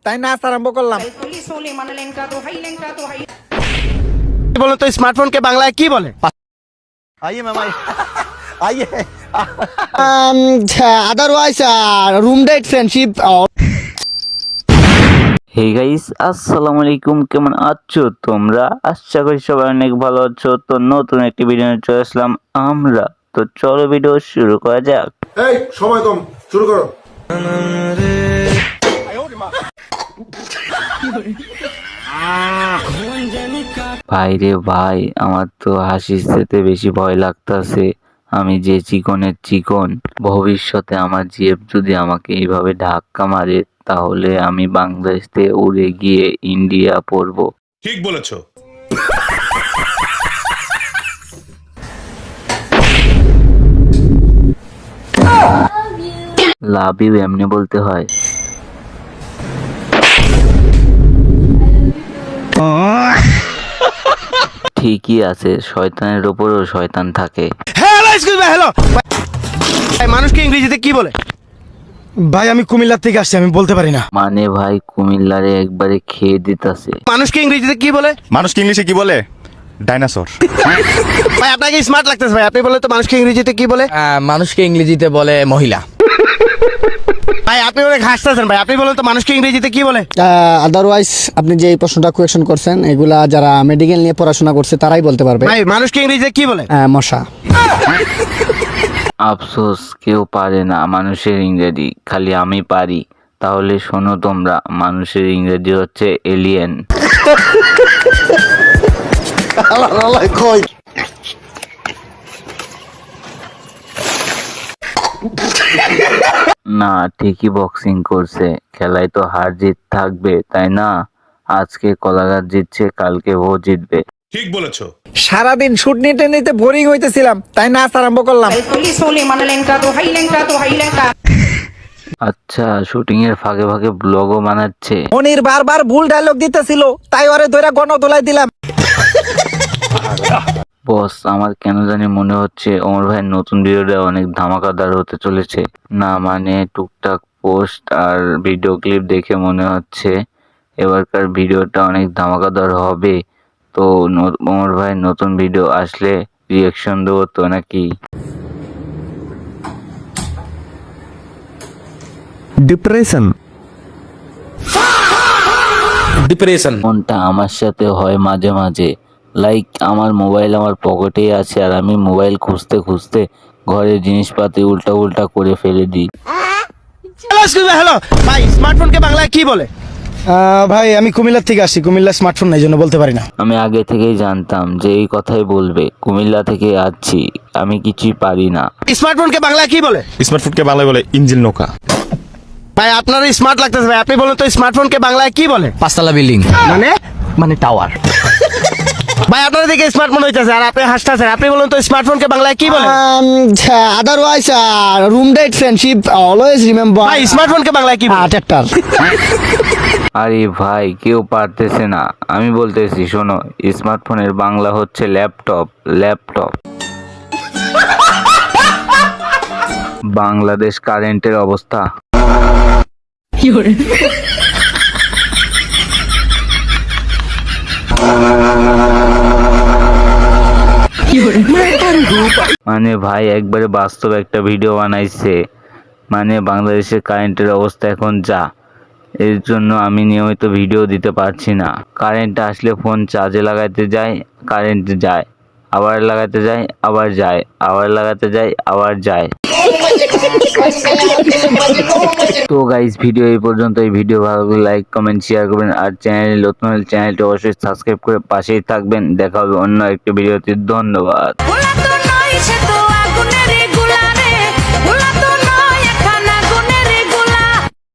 তাই নাচ আরম্ভ করলাম। বলো তো স্মার্টফোনকে বাংলায় কি বলে? आइए मैम आइए otherwise room date friendship. Hey guys, আসসালামু আলাইকুম। কেমন আছো তোমরা? আশা করি সবাই অনেক ভালো আছো। তো নতুন একটি ভিডিও নিয়ে চলে আসলাম আমরা। তো চলো ভিডিও শুরু করা যাক। এই সময় কম, শুরু করো। ভাই রে ভাই, আমার তো হাসির চেয়ে বেশি ভয় লাগতাছে। আমি যে চিকনের চিকন, ভবিষ্যতে আমার জিএফ যদি আমাকে এইভাবে ধাক্কা মারে তাহলে আমি বাংলাদেশ থেকে উড়ে গিয়ে ইন্ডিয়া পড়বো। ঠিক বলেছো। লাভ ইউ এমনি বলতে হয়? ঠিকই আছে, শয়তানের উপরও শয়তান থাকে। হ্যালো, এক্সকিউজ মি, হ্যালো ভাই, মানুষকে ইংরেজিতে কি বলে? ভাই আমি কুমিল্লা থেকে আসছি, আমি বলতে পারি না। মানে ভাই কুমিল্লারে একবারে খেয়ে দিতাছে। মানুষকে ইংরেজিতে কি বলে? মানুষকে ইংলিশে কি বলে? ডাইনোসর। ভাই আপনাকে স্মার্ট লাগতেছে ভাই, আপনি বলে তো মানুষকে ইংরেজিতে কি বলে? মানুষকে ইংরেজিতে বলে মহিলা। ভাই আপনি অনেক হাসতেছেন ভাই, আপনি বলেন তো মানুষকে ইংরেজিতে কি বলে? আদারওয়াইজ আপনি যে এই প্রশ্নটা কোয়েকশন করছেন, এগুলা যারা মেডিকেল নিয়ে পড়াশোনা করছে তারাই বলতে পারবে। ভাই মানুষকে ইংরেজিতে কি বলে? মশা। আফসোস, কেউ পারে না মানুষের ইংরেজি, খালি আমি পারি। তাহলে শোনো তোমরা, মানুষের ইংরেজি হচ্ছে এলিয়েন। না, ঠিকই বক্সিং করছে। খেলায় তো হার জিত থাকবে, তাই না? আজকে কলাগাছ জিতছে, কালকে ও জিতবে। ঠিক বলেছো। সারাদিন শুট নিতে নিতে বোরিং হইতেছিলাম, তাই নাচ আরম্ভ করলাম। আচ্ছা, শুটিং এর ফাঁকে ফাঁকে ব্লগও বানাচ্ছে। মনির বারবার ভুল ডায়লগ দিতেছিল, তাই ওরে ধরে গণদোলাই দিলাম। বস, আমার কেন জানি মনে হচ্ছে ওমর ভাইয়ের নতুন ভিডিওটা অনেক ধামাকাদার হতে চলেছে। না মানে টুকটাক পোস্ট আর ভিডিও ক্লিপ দেখে মনে হচ্ছে এবারকার ভিডিওটা অনেক ধামাকাদার হবে। তো ওমর ভাইয়ের নতুন ভিডিও আসলে রিয়াকশন দেবো তো নাকি? ডিপ্রেশন মনটা আমার সাথে হয় মাঝে মাঝে। লাইক আমার মোবাইল আমার পকেটেই আছে আর আমি মোবাইল খুঁজতে খুঁজতে ঘরের জিনিসপাতি উল্টা উল্টা করে ফেলে দিই। হ্যালো, এক্সকিউজ মি, হ্যালো ভাই, স্মার্টফোনকে বাংলায় কি বলে? ভাই আমি কুমিল্লা থেকে আসছি, কুমিল্লা স্মার্টফোন নাই জন্য বলতে পারি না। আমি আগে থেকেই জানতাম যে এই কথাই বলবে। কুমিল্লা থেকে আসছি, আমি কিছুই পারি না। স্মার্টফোনকে বাংলায় কি বলে? স্মার্টফোনকে বাংলায় বলে ইঞ্জিল নৌকা। ভাই আপনার স্মার্ট লাগতেছে ভাই, আপনি বলেন তো স্মার্টফোনকে বাংলায় কি বলে? পাঁচতলা বিল্ডিং মানে টাওয়ার। ভাই আপনার দিকে স্মার্টফোন হইতেছে আর আপনি হাসতেছেন, আপনি বলেন তো স্মার্টফোনকে বাংলায় কি বলে? Otherwise room date friendship always remember. ভাই স্মার্টফোনকে বাংলায় কি বলে? ট্র্যাক্টর। আরে ভাই, কেউ পারতেছে না, আমি বলতেছি শোনো। স্মার্টফোনের বাংলা হচ্ছে ল্যাপটপ। ল্যাপটপ। বাংলাদেশ কারেন্টের অবস্থা। মানে ভাই একবারে বাস্তব একটা ভিডিও বানাইছে। মানে বাংলাদেশের কারেন্টের অবস্থা এখন যা, এর জন্য আমি নিয়মিত ভিডিও দিতে পারছি না। কারেন্ট আসলে ফোন চার্জে লাগাতে যাই, কারেন্ট যায়, আবার লাগাতে যাই, আবার যায়, আবার লাগাতে যাই, আবার যায়। তো গাইস, ভিডিও এই পর্যন্ত। এই ভিডিও ভালো লাগলে লাইক কমেন্ট শেয়ার করবেন আর চ্যানেলে নতুন হলে চ্যানেলটি অবশ্যই সাবস্ক্রাইব করে পাশেই থাকবেন। দেখা হবে অন্য একটি ভিডিওতে। ধন্যবাদ।